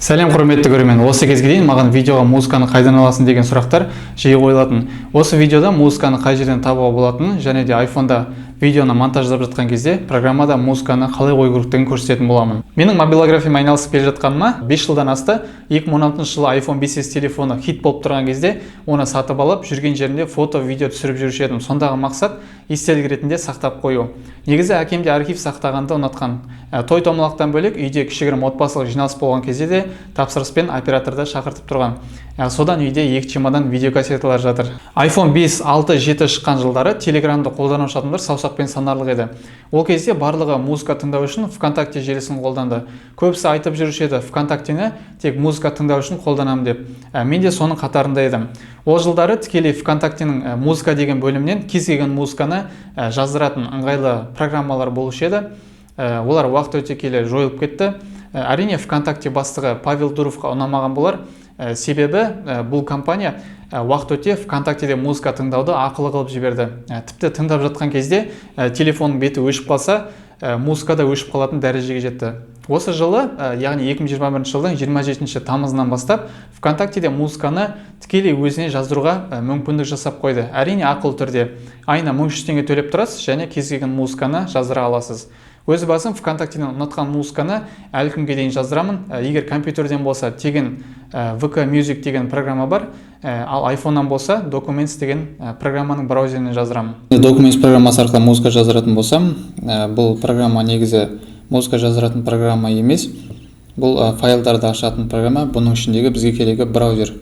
Сәлем құрметті көрермен, осы кезге дейін маған видеоға музыканы қайдан аласың деген сұрақтар жиі қойылатын. Осы видеода музыканы қай жерден табуға болатынын және де iPhone-да видеоны монтаждап жатқан кезде программада музыканы қалай қою керектігін көрсететін боламын. Менің мобилографиямен айналысып келе жатқаныма 5 жылдан асты. 2016 жылы iPhone 5s телефоны хит болып тұрған кезде оны сатып алып, жүрген жерінде фото, видео түсіріп жүруші едім. Сондағы мақсат естелік ретінде сақтап қою. Негізі әкемде архив сақтағанды ұнатқан. Той томалақтан бөлек үйде кішігірім отбасылық жиналыс болған кезде де тапсырыспен операторды шақыртып тұрған. Содан үйде 2 чемодан видеокассеталар жатыр. iPhone 5, 6, 7 шыққан жылдары Телеграмды қолданушы адамдар саусақпен санарлық еді. Ол кезде барлығы музыка тыңдау үшін ВКонтакте желісін қолданды. Көбісі айтып жүруші еді, ВКонтактені тек музыка тыңдау үшін қолданамын деп. Мен де соның қатарында едім. Ол жылдары тікелей ВКонтактенің музыка деген бөлімнен кез келген музыканы жаздыратын ыңғайлы программалар болушы еді. Олар уақыт өте келе жойылып кетті. Әрине ВКонтакте бастығы Павел Дуровқа ұнамаған болар. Себебі бұл компания уақыт өте ВКонтактеде музыка тыңдауды ақылы қылып жіберді. Тіпті тыңдап жатқан кезде телефонның беті өшіп қалса, музыка да өшіп қалатын дәрежеге жетті. Осы жылы, яғни 2021 жылдың 27 тамызынан бастап ВКонтактеде музыканы тікелей өзіне жаздыруға мүмкіндік жасап қойды. Әрине ақылы түрде. Айына 1300 теңге төлеп тұрасыз және кез келген музыканы жаздыра аласыз. Өз басым ВКонтактеден ұнатқан музыканы әлі күнге дейін жаздырамын. Егер компьютерден болса, тегін VK Music деген программа бар, ал iPhone-нан болса, Documents деген программаның браузерінен жаздырамын. Documents программасы арқылы музыка жаздыратын болсам, бұл программа негізі музыка жаздыратын программа емес. Бұл файлдарды ашатын программа, бұның ішіндегі бізге керегі браузер.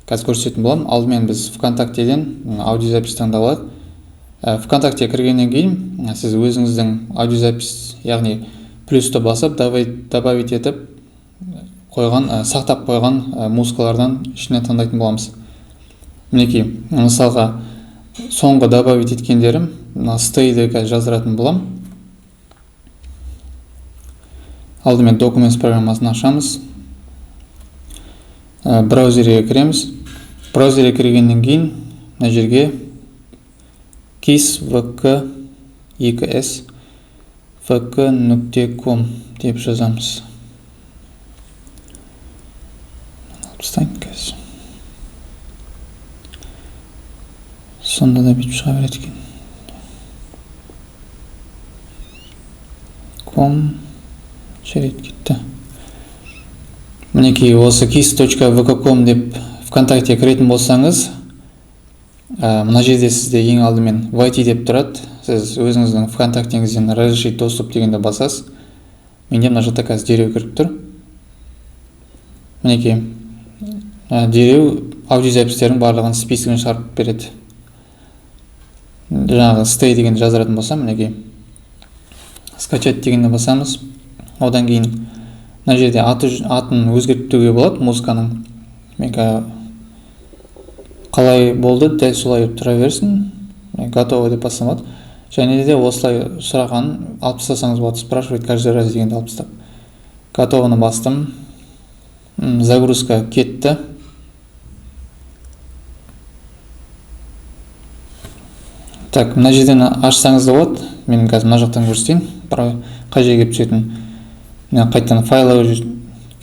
Қазір көрсететін боламын. Алдымен біз ВКонтактеден аудиозапись таңдап алайық. ВКонтакте кіргеннен кейін сіз өзіңіздің аудиозапись, яғни плюсті басып, добавить етіп қойған, сақтап қойған музыкалардан ішінен таңдайтын боламыз. Мінекей, мысалға соңғы добавить еткендерім stay'ді жаздыратын болам. Алдымен Documents программасын ашамыз. Браузерге кіреміз. Браузерге кіргеннен кейін мына жерге KISS VK 2S vk.com деп жазамыз. Сонда да бүйтіп шыға береді екен. Com шерет кетті. Мінекей осы kiss.vk.com деп ВКонтакте кіретін болсаңыз, мына жерде сізде ең алдымен войти деп тұрады. Сіз өзіңіздің ВКонтактеңізден разрешить доступ дегенде басасыз. Менде мына жақта қазір дереу кіріп тұр. Мінекей, дереу аудиозапистердің барлығын списогін шығарып береді. Жаңағы stay деген жаздыратын болсам, мінекей скачать дегенде басамыз. Одан кейін мына жерде атын өзгертуге болады музыканың. Мен қалай болды, дәл солай тұра берсін. Готово деп басамады. Және де осылай сұрағанын алып тастасаңыз болады. Спрашивать каждый раз дегенде алып тастап. Готовыны бастым. Загрузка кетті. Так, мына жерден ашсаңыз да болады. Мен қазір мына жақтан көрсетейін. Қай жерге келіп түсетін. Қайтадан файлға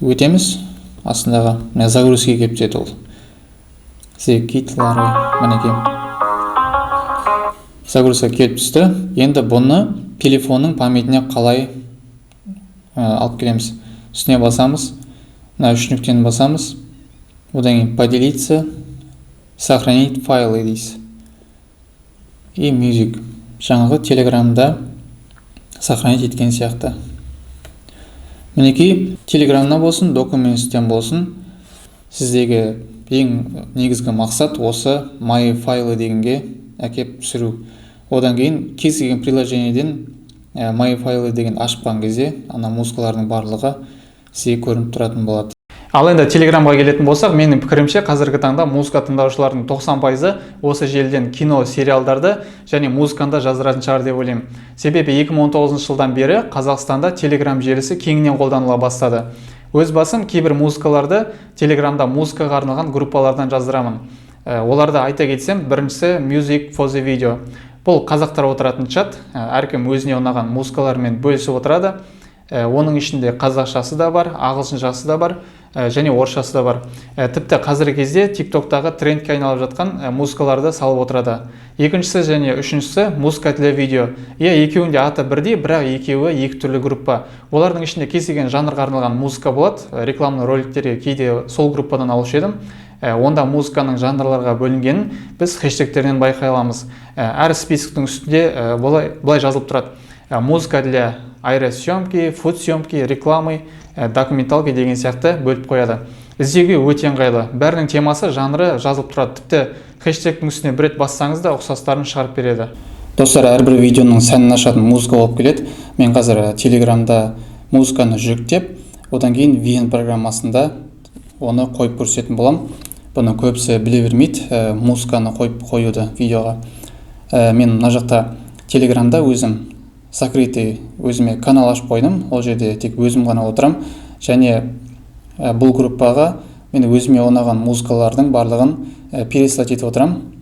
өтеміз. Астындағы загрузка келіп түседі ол. Китлары, мінекей. Загрузка келіп түсті. Енді бұны телефонның памятіне қалай алып келеміз. Үстіне басамыз. Мына 3 нүктені басамыз. Одан кейін поделиться, сохранить файлы дейсіз. И music. Жаңағы Телеграмда сохранить еткен сияқты. Мінекей, Телеграмна болсын, Documents'тен болсын, сіздегі ең негізгі мақсат осы My файлы дегенге әкеп түсіру. Одан кейін кез келген приложениеден My файлы деген ашқан кезде ана музыкалардың барлығы сізге көрініп тұратын болады. Ал енді Телеграмға келетін болсақ, менің пікірімше қазіргі таңда музыка тыңдаушылардың 90% осы желіден кино, сериалдарды және музыканы жаздыратын шығар деп ойлаймын. Себебі 2019 жылдан бері Қазақстанда Телеграм желісі кеңінен қолданыла бастады. Өз басым кейбір музыкаларды Телеграмда музыкаға арналған группалардан жаздырамын. Оларды айта кетсем, біріншісі Music for the Video. Бұл қазақтар отыратын чат, әркім өзіне ұнаған музыкалармен бөлісіп отырады. Оның ішінде қазақшасы да бар, ағылшыншасы да бар. және орысшасы да бар. Тіпті қазіргі кезде TikTok-тағы трендке айналып жатқан музыкаларды салып отырады. Екіншісі және үшіншісі музыка для видео. Екеуінде аты бірдей, бірақ екеуі екі түрлі группа. Олардың ішінде кез келген жанрға арналған музыка болады. Рекламный роликтерге кейде сол группадан алушы едім. Онда музыканың жанрларға бөлінгенін біз хэштегтерден байқай аламыз. Әр списоктың үстінде былай жазылып тұрады. Музыка для аэросъемки, фотосъемки, рекламы, документалки деген сияқты бөліп қояды. Іздеуге өте ыңғайлы. Бәрінің темасы, жанры жазылып тұрады. Тіпті хэштегтің үстіне бір рет бассаңыз да ұқсастарын шығарып береді. Достар, әрбір видеоның сәнін ашатын музыка болып келеді. Мен қазір Телеграмда музыканы жүктеп, одан кейін VN программасында оны қойып көрсететін болам. Бұны көбісі біле бермейді, музыканы қойып қоюды видеоға. Мен мына жақта Телеграмда закрытый өзіме канал ашып қойдым. Ол жерде тек өзім ғана отырам. Және бұл группаға мен өзіме ұнаған музыкалардың барлығын переслать етіп отырам.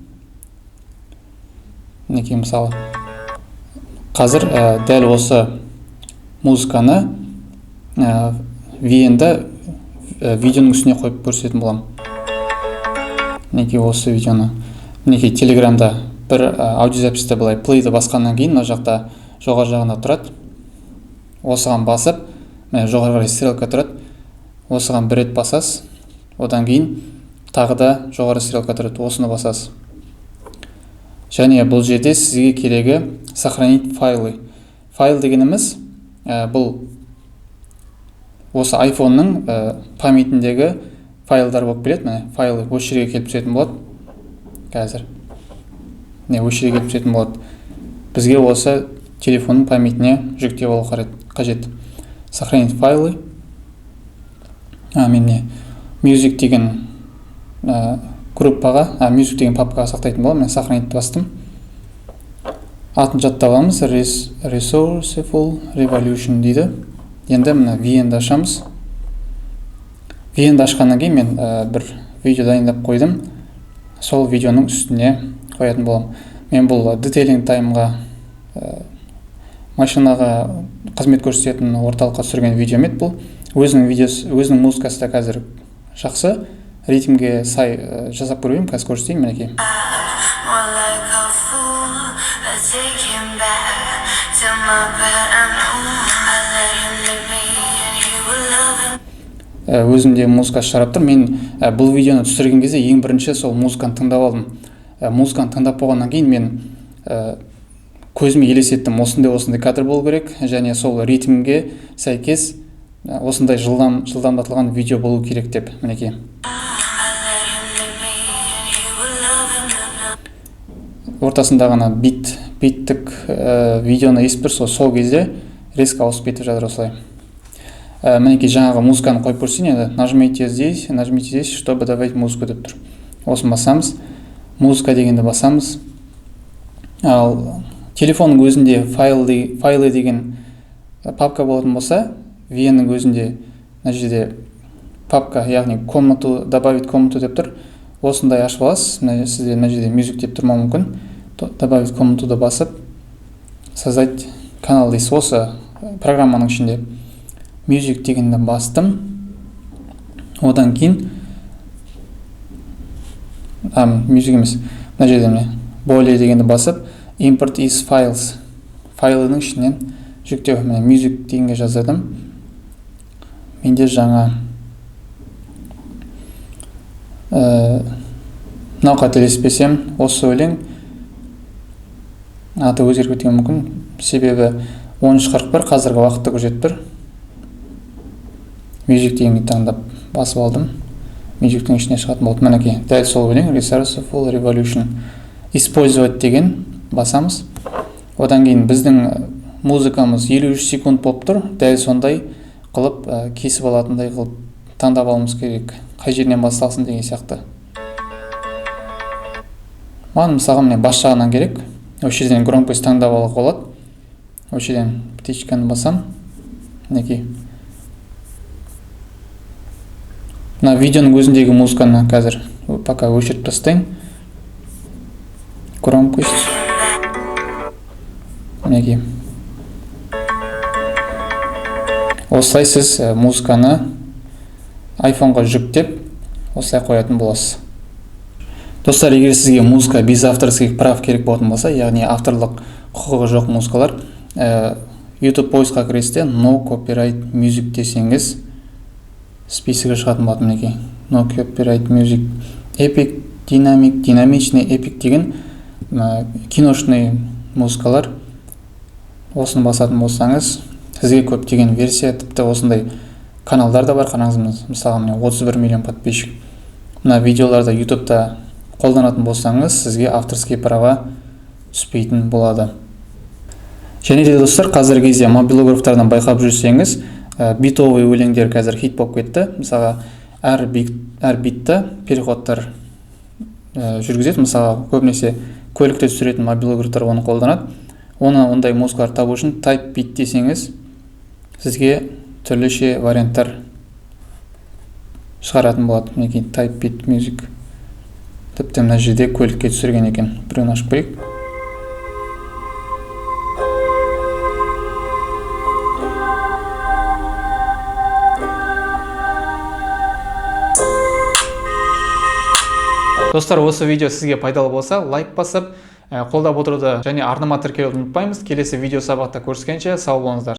Мінекей мысалы. Қазір дәл осы музыканы VN-да видеоның үстіне қойып көрсететін болам. Мінекей осы видеоны. Мінекей Телеграмда бір аудиозаписті былай плейді басқаннан кейін мына жақта жоғары жағында тұрады. Осыған басып, жоғары қарай стрелка тұрады. Осыған бір рет басасыз. Одан кейін тағы да жоғары стрелка тұрады. Осыны басасыз. Және бұл жерде сізге керегі сохранить файлы. Файл дегеніміз бұл осы iPhone-ның памятіндегі файлдар болып келеді. Міне файлы осы жерге келіп түсетін болады. Қазір. Осы жерге келіп түсетін болады. Бізге осы телефонның памятіне жүктеп алу қажет. Сохранить файлы. Мен music деген группаға, music деген папкаға сақтайтын боламын. Мен сохранить бастым. Атын жаттап аламыз. Resourceful Revolution дейді. Енді мына VN-ді ашамыз. VN-ді ашқаннан кейін мен бір видео дайындап қойдым. Сол видеоның үстіне қоятын боламын. Мен бұл Detailing Time-ға машинаға қызмет көрсететін орталыққа түсірген видео еді бұл. Өзінің музыкасы да қазір жақсы. Ритмге сай жасап көрейін, қазір көрсетейін, мінекей. Өзінде музыка шығарып тұр. Мен бұл видеоны түсірген кезде ең бірінші сол музыканы тыңдап алдым. Музыканы тыңдап болғаннан кейін мен көзіме елестеттім. Осындай кадр болу керек, және сол ритмге сәйкес осындай жылдамдатылған видео болу керек деп, мінекей. Ортасында ғана биттік видеоны естіп тұр, сол кезде резко ауысып кетіп жатыр осылай. Мінекей жаңағы музыканы қойып көрсетейін, енді нажмите здесь, чтобы добавить музыку деп тұр. Осын басамыз, музыка дегенді басамыз. Ал телефонның өзінде файлы деген папка болатын болса, VN-ның өзінде мына жерде папка, яғни добавить комнату деп тұр. Осындай ашып аласыз. Сізде мына жерде music деп тұрмауы мүмкін. Добавить комнатуды басып, создать канал дейсіз. Осы программаның ішінде music дегенді бастым. Одан кейін music емес, мына жерде міне более дегенді басып, import is files файлының ішінен жүктеу. Міне music дегенге жаздым. Менде жаңа мынау қателеспесем, осы өлең аты өзгеріп кетуі мүмкін, себебі 13:41 қазіргі уақытты көрсетіп тұр. Music дегенді таңдап басып алдым. Musicтің ішіне шығатын болды. Мінекей дәл сол өлең Resourceful Revolution. Использовать деген басамыз. Одан кейін біздің музыкамыз 53 секунд болып тұр. Дәл сондай қылып кесіп алатындай қылып таңдап алуымыз керек. Қай жерінен басталсын деген сияқты. Маған мысалға міне бас жағынан керек. Осы жерден громкость таңдап алуға болады. Осы жерден птичканы басам. Мінекей. Мына видеоның өзіндегі музыканы қазір пока өшіріп тастайын. Громкость. Мінекей. Осылай сіз музыканы iPhone-ға жүктеп осылай қоятын боласыз. Достар, егер сізге музыка без авторских прав керек болатын болса, яғни авторлық құқығы жоқ музыкалар, YouTube поисқа кіресте no copyright music десеңіз, списігі шығатын болады мінекей. No copyright music, epic, dynamic, динамичный, epic деген киношный музыкалар. Осыны басатын болсаңыз, сізге көптеген версия, тіпті осындай каналдар да бар. Қараңыз, мысалы 31 миллион подписчик. Мына видеоларда YouTube-та қолданатын болсаңыз, сізге авторский права түспейтін болады. Және де достар, қазіргі кезде мобилографтардан байқап жүрсеңіз, битовый өлеңдер қазір хит болып кетті. Мысалы, әр битті переходтар жүргізеді. Мысалы, көбінесе көлікте түсіретін мобилографтар оны қолданады. Оны ондай музыкалар табу үшін type beat десеңіз, сізге түрліше варианттар шығаратын болады. Мінекей type beat music. Тіпті мына жерде көлікке түсірген екен. Біреуін ашып көрейік. Достар, осы видео сізге пайдалы болса, лайк басып, қолдап отыруды және арнама тіркелуді ұмытпаймыз. Келесі видео сабақта көріскенше сау болыңыздар.